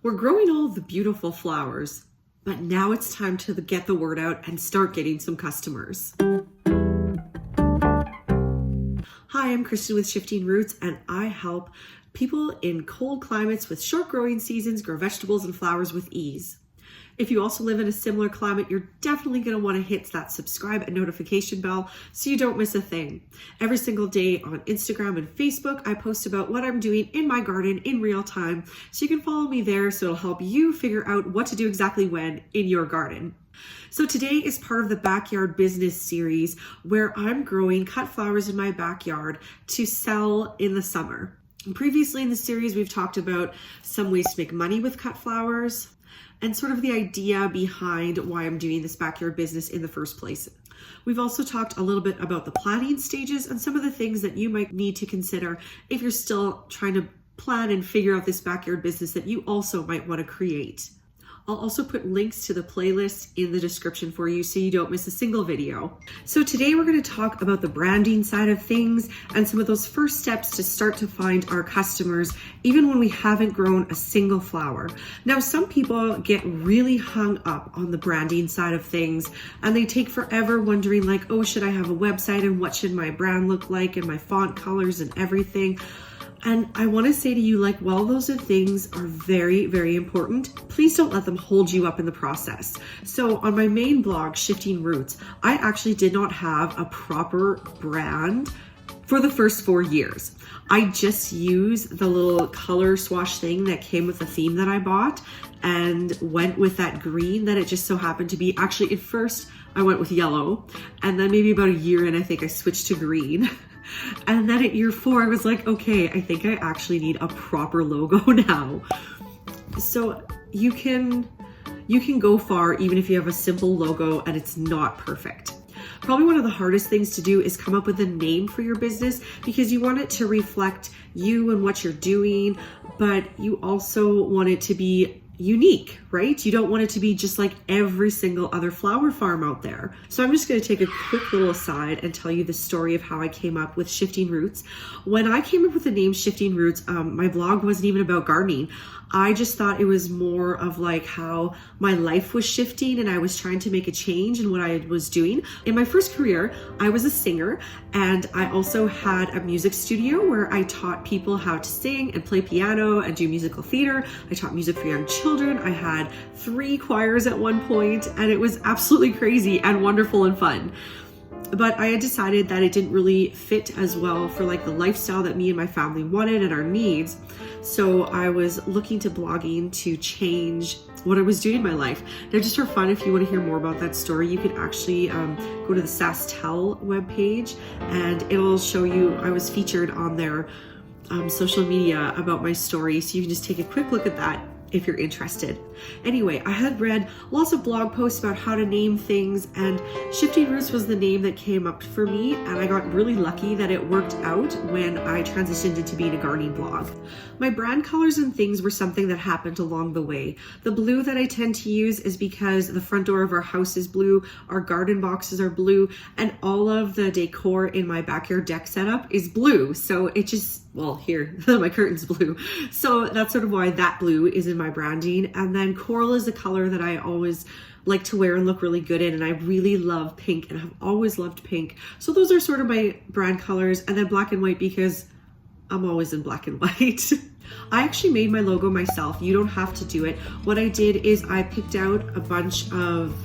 We're growing all the beautiful flowers, but now it's time to get the word out and start getting some customers. Hi, I'm Kristen with Shifting Roots, and I help people in cold climates with short growing seasons grow vegetables and flowers with ease. If you also live in a similar climate, you're definitely going to want to hit that subscribe and notification bell so you don't miss a thing. Every single day on Instagram and Facebook, I post about what I'm doing in my garden in real time, so you can follow me there so it'll help you figure out what to do exactly when in your garden. So today is part of the Backyard Business series where I'm growing cut flowers in my backyard to sell in the summer. And previously in the series, we've talked about some ways to make money with cut flowers and sort of the idea behind why I'm doing this backyard business in the first place. We've also talked a little bit about the planning stages and some of the things that you might need to consider if you're still trying to plan and figure out this backyard business that you also might want to create. I'll also put links to the playlist in the description for you so you don't miss a single video. So today we're going to talk about the branding side of things and some of those first steps to start to find our customers even when we haven't grown a single flower. Now, some people get really hung up on the branding side of things and they take forever wondering like, oh, should I have a website and what should my brand look like and my font colors and everything. And I want to say to you, like, while those things are very, very important, please don't let them hold you up in the process. So on my main blog, Shifting Roots, I actually did not have a proper brand for the first 4 years. I just used the little color swatch thing that came with the theme that I bought and went with that green that it just so happened to be. Actually, at first I went with yellow, and then maybe about a year in, I think I switched to green. And then at year 4, I was like, okay, I think I actually need a proper logo now. So you can go far even if you have a simple logo and it's not perfect. Probably one of the hardest things to do is come up with a name for your business because you want it to reflect you and what you're doing, but you also want it to be unique, right? You don't want it to be just like every single other flower farm out there. So I'm just going to take a quick little aside and tell you the story of how I came up with Shifting Roots. When I came up with the name Shifting Roots, my blog wasn't even about gardening. I just thought it was more of like how my life was shifting and I was trying to make a change in what I was doing. In my first career, I was a singer, and I also had a music studio where I taught people how to sing and play piano and do musical theater. I taught music for young children. I had 3 choirs at one point, and it was absolutely crazy and wonderful and fun. But I had decided that it didn't really fit as well for like the lifestyle that me and my family wanted and our needs. So I was looking to blogging to change what I was doing in my life. Now, just for fun, if you want to hear more about that story, you can actually go to the SaskTell webpage and it'll show you, I was featured on their social media about my story. So you can just take a quick look at that if you're interested. Anyway, I had read lots of blog posts about how to name things, and Shifting Roots was the name that came up for me, and I got really lucky that it worked out when I transitioned into being a gardening blog. My brand colors and things were something that happened along the way. The blue that I tend to use is because the front door of our house is blue, our garden boxes are blue, and all of the decor in my backyard deck setup is blue. So it just, well, here, my curtain's blue. So that's sort of why that blue is in my branding. And then coral is a color that I always like to wear and look really good in. And I really love pink and I've always loved pink. So those are sort of my brand colors. And then black and white because I'm always in black and white. I actually made my logo myself. You don't have to do it. What I did is I picked out a bunch of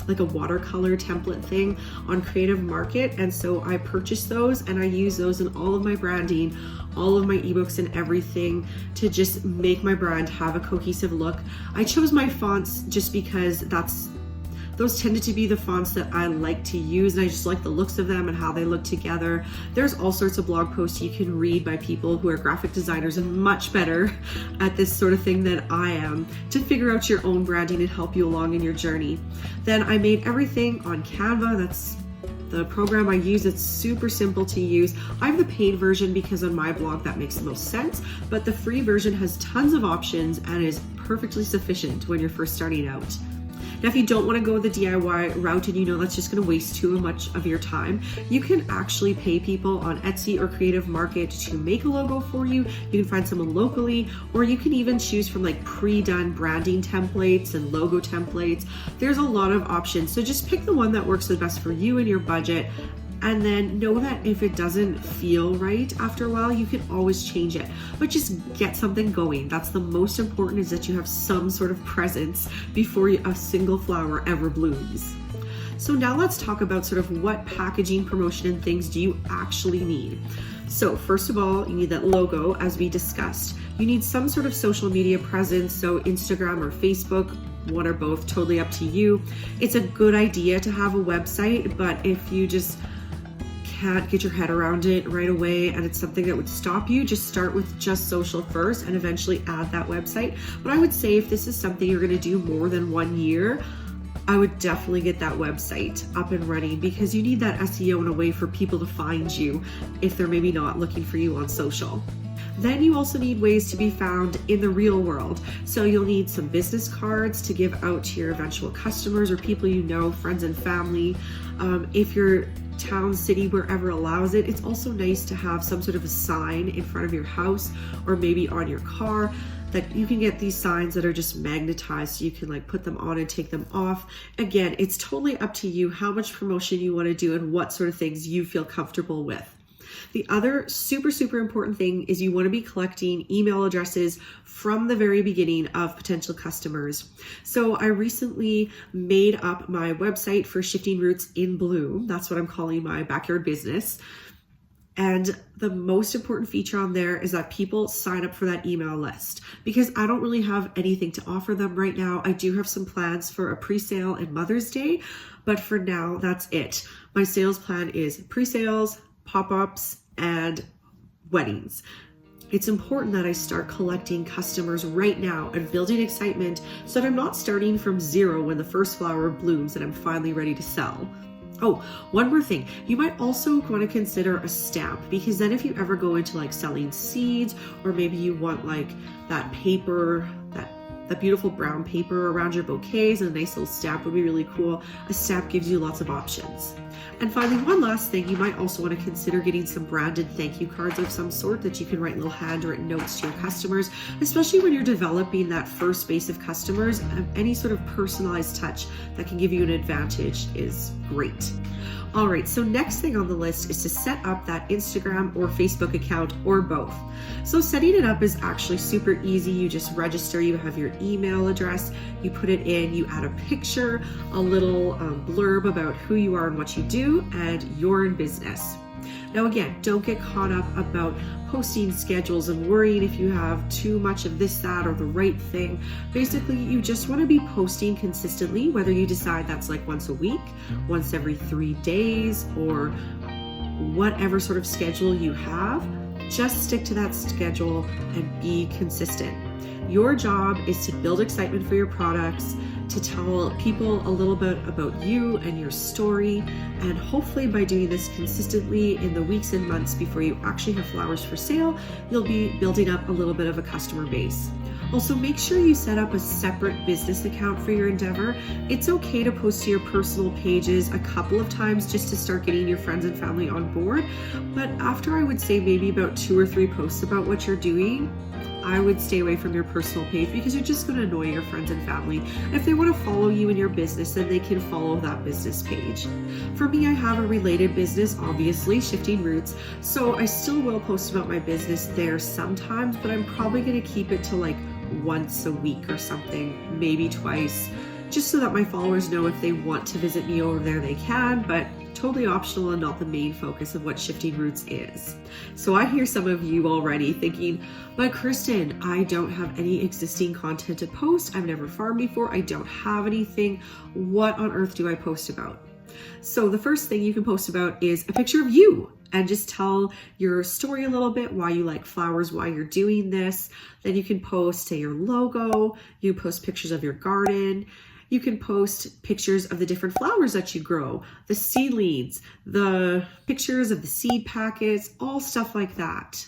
like a watercolor template thing on Creative Market. And so I purchased those and I use those in all of my branding, all of my ebooks and everything to just make my brand have a cohesive look. I chose my fonts just because those tended to be the fonts that I like to use, and I just like the looks of them and how they look together. There's all sorts of blog posts you can read by people who are graphic designers and much better at this sort of thing than I am to figure out your own branding and help you along in your journey. Then I made everything on Canva. That's the program I use. It's super simple to use. I have the paid version because on my blog that makes the most sense, but the free version has tons of options and is perfectly sufficient when you're first starting out. Now, if you don't want to go the DIY route and you know that's just going to waste too much of your time, you can actually pay people on Etsy or Creative Market to make a logo for you. You can find someone locally, or you can even choose from like pre-done branding templates and logo templates. There's a lot of options. So just pick the one that works the best for you and your budget. And then know that if it doesn't feel right after a while, you can always change it, but just get something going. That's the most important, is that you have some sort of presence before a single flower ever blooms. So now let's talk about sort of what packaging, promotion, and things do you actually need. So first of all, you need that logo, as we discussed. You need some sort of social media presence, so Instagram or Facebook, one or both, totally up to you. It's a good idea to have a website, but if you just can't get your head around it right away and it's something that would stop you, just start with just social first and eventually add that website. But I would say if this is something you're going to do more than 1 year, I would definitely get that website up and running, because you need that SEO in a way for people to find you if they're maybe not looking for you on social. Then you also need ways to be found in the real world. So you'll need some business cards to give out to your eventual customers or people you know, friends and family. If your town, city, wherever allows it, it's also nice to have some sort of a sign in front of your house or maybe on your car. That you can get these signs that are just magnetized, so you can like put them on and take them off. Again, it's totally up to you how much promotion you want to do and what sort of things you feel comfortable with. The other super important thing is you want to be collecting email addresses from the very beginning of potential customers. So I recently made up my website for Shifting Roots in Bloom. That's what I'm calling my backyard business. And the most important feature on there is that people sign up for that email list, because I don't really have anything to offer them right now. I do have some plans for a pre-sale and Mother's Day, but for now, that's it. My sales plan is pre-sales, pop-ups, and weddings. It's important that I start collecting customers right now and building excitement so that I'm not starting from zero when the first flower blooms and I'm finally ready to sell. Oh, one more thing. You might also want to consider a stamp, because then if you ever go into like selling seeds, or maybe you want like that paper, that beautiful brown paper around your bouquets, and a nice little stamp would be really cool. A stamp gives you lots of options. And finally, one last thing, you might also want to consider getting some branded thank you cards of some sort that you can write little handwritten notes to your customers, especially when you're developing that first base of customers. Any sort of personalized touch that can give you an advantage is great. All right, so next thing on the list is to set up that Instagram or Facebook account, or both. So setting it up is actually super easy. You just register, you have your email address, you put it in, you add a picture, a little blurb about who you are and what you do, and you're in business. Now again, don't get caught up about posting schedules and worrying if you have too much of this, that, or the right thing. Basically, you just want to be posting consistently, whether you decide that's like once a week, once every 3 days, or whatever sort of schedule you have. Just stick to that schedule and be consistent. Your job is to build excitement for your products, to tell people a little bit about you and your story, and hopefully by doing this consistently in the weeks and months before you actually have flowers for sale, you'll be building up a little bit of a customer base. Also, make sure you set up a separate business account for your endeavor. It's okay to post to your personal pages a couple of times just to start getting your friends and family on board, but after I would say maybe about 2 or 3 posts about what you're doing, I would stay away from your personal page, because you're just going to annoy your friends and family. And if they want to follow you in your business, then they can follow that business page. For me, I have a related business, obviously, Shifting Roots, so I still will post about my business there sometimes, but I'm probably going to keep it to like once a week or something, maybe twice, just so that my followers know if they want to visit me over there, they can, but totally optional and not the main focus of what Shifting Roots is. So I hear some of you already thinking, but Kristen, I don't have any existing content to post. I've never farmed before. I don't have anything. What on earth do I post about? So the first thing you can post about is a picture of you, and just tell your story a little bit, why you like flowers, why you're doing this. Then you can post, say, your logo. You post pictures of your garden. You can post pictures of the different flowers that you grow, the seedlings, the pictures of the seed packets, all stuff like that.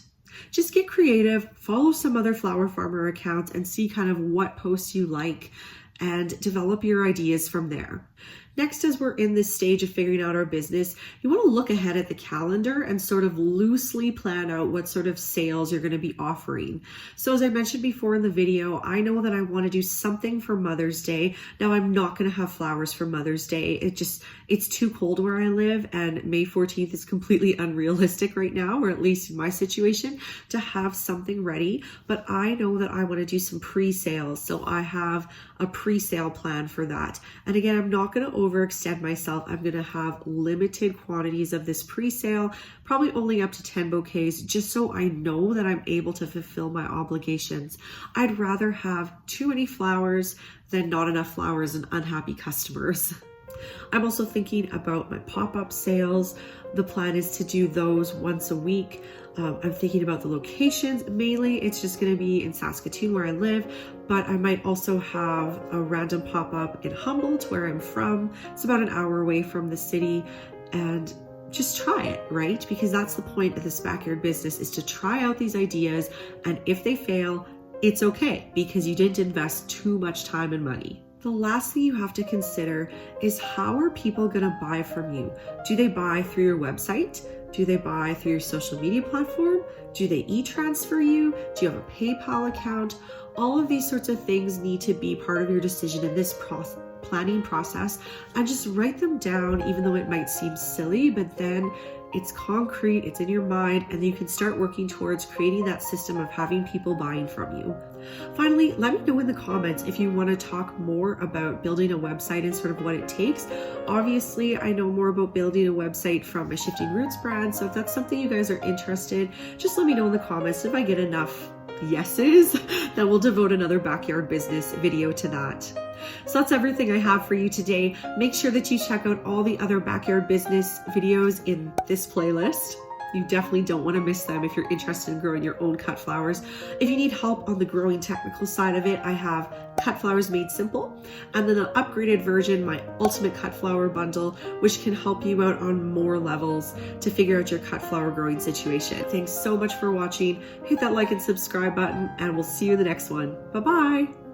Just get creative, follow some other flower farmer accounts and see kind of what posts you like, and develop your ideas from there. Next, as we're in this stage of figuring out our business, you want to look ahead at the calendar and sort of loosely plan out what sort of sales you're going to be offering. So as I mentioned before in the video, I know that I want to do something for Mother's Day. Now, I'm not going to have flowers for Mother's Day. It's too cold where I live, and May 14th is completely unrealistic right now, or at least in my situation, to have something ready. But I know that I want to do some pre-sales. So I have a pre-sale plan for that. And again, I'm not going to overextend myself. I'm going to have limited quantities of this pre-sale, probably only up to 10 bouquets, just so I know that I'm able to fulfill my obligations. I'd rather have too many flowers than not enough flowers and unhappy customers. I'm also thinking about my pop-up sales. The plan is to do those once a week. I'm thinking about the locations. Mainly, it's just going to be in Saskatoon where I live, but I might also have a random pop-up in Humboldt where I'm from. It's about an hour away from the city, and just try it, right? Because that's the point of this backyard business, is to try out these ideas, and if they fail, it's okay because you didn't invest too much time and money. The last thing you have to consider is, how are people going to buy from you? Do they buy through your website? Do they buy through your social media platform? Do they e-transfer you? Do you have a PayPal account? All of these sorts of things need to be part of your decision in this planning process, and just write them down, even though it might seem silly, but then it's concrete, it's in your mind, and you can start working towards creating that system of having people buying from you. Finally, let me know in the comments if you want to talk more about building a website and sort of what it takes. Obviously, I know more about building a website from my Shifting Roots brand, so if that's something you guys are interested, just let me know in the comments. If I get enough yeses, then we'll devote another backyard business video to that. So that's everything I have for you today. Make sure that you check out all the other backyard business videos in this playlist. You definitely don't want to miss them if you're interested in growing your own cut flowers. If you need help on the growing technical side of it, I have Cut Flowers Made Simple, and then an upgraded version, my Ultimate Cut Flower Bundle, which can help you out on more levels to figure out your cut flower growing situation. Thanks so much for watching. Hit that like and subscribe button, and we'll see you in the next one. Bye-bye.